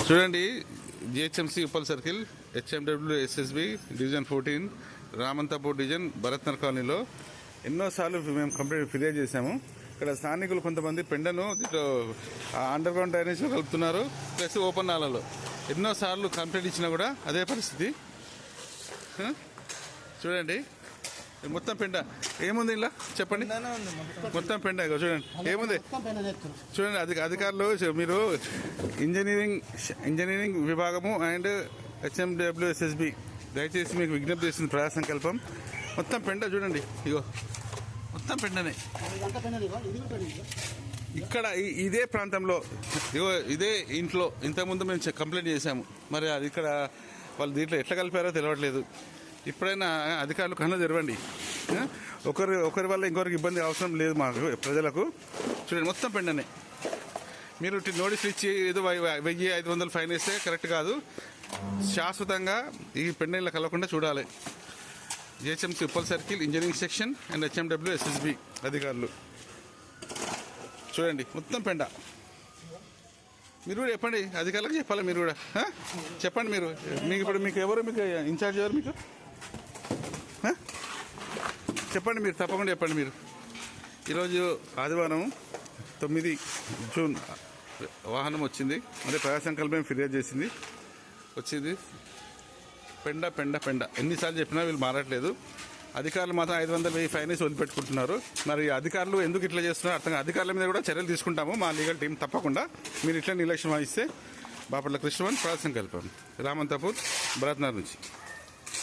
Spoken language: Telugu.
చూడండి, GHMC Uppal circle, HMW SSB division 14 Ramanthapur division Bharat Nagar కాలనీలో ఎన్నోసార్లు మేము కంప్లైంట్ ఫిర్యాదు చేశాము. ఇక్కడ స్థానికులు కొంతమంది పెండను అండర్ గ్రౌండ్ డ్రైనేజ్లో కలుపుతున్నారు, ప్లస్ ఓపెన్ నాలలో. ఎన్నోసార్లు కంప్లైంట్ ఇచ్చినా కూడా అదే పరిస్థితి. చూడండి, మొత్తం పెండ ఏముంది ఇలా చెప్పండి. మొత్తం పెండ చూడండి ఏముంది చూడండి. అధికారులు మీరు ఇంజనీరింగ్ విభాగము అండ్ హెచ్ఎండబ్ల్యూఎస్ఎస్బి దయచేసి మీకు విజ్ఞప్తి చేస్తుంది ప్రజా సంకల్పం. మొత్తం పెండ చూడండి, ఇగో మొత్తం పెండనే. ఇక్కడ ఇదే ప్రాంతంలో ఇగో ఇదే ఇంట్లో ఇంతకుముందు మేము కంప్లైంట్ చేశాము. మరి అది ఇక్కడ వాళ్ళు దీంట్లో ఎట్లా కలిపారో తెలియట్లేదు. ఇప్పుడైనా అధికారులు కన్నా తెరవండి. ఒకరి వల్ల ఇంకొకరికి ఇబ్బంది అవసరం లేదు మాకు ప్రజలకు. చూడండి మొత్తం పెండనే. మీరు నోటీసులు ఇచ్చి ఏదో 1500 ఫైన్ వేస్తే కరెక్ట్ కాదు. శాశ్వతంగా ఈ పెండలో కలవకుండా చూడాలి. GHMC Uppal circle engineering section and HMW SSB అధికారులు చూడండి మొత్తం పెండ. మీరు కూడా చెప్పండి, అధికారులకు చెప్పాలి. మీరు కూడా చెప్పండి. మీకు ఇప్పుడు మీకు ఎవరు, మీకు ఇన్ఛార్జ్ ఎవరు, మీకు చెప్పండి. మీరు తప్పకుండా చెప్పండి. మీరు ఈరోజు ఆదివారం 9 జూన్ వాహనం వచ్చింది, అంటే ప్రజా సంకల్పం ఫిర్యాదు చేసింది, వచ్చింది పెండ పెండ పెండ. ఎన్నిసార్లు చెప్పినా వీళ్ళు మారట్లేదు. అధికారులు మాత్రం 500 ఫైన్ వేసి వదిలిపెట్టుకుంటున్నారు. మరి అధికారులు ఎందుకు ఇట్లా చేస్తున్నారు అర్థం. అధికారుల మీద కూడా చర్యలు తీసుకుంటాము మా లీగల్ టీం తప్పకుండా. మీరు ఇట్లా నిర్లక్ష్యం వహిస్తే బాపట్ల కృష్ణవన్ ప్రజా సంకల్పం రామంతాపూర్ భరత్నగర్ నుంచి.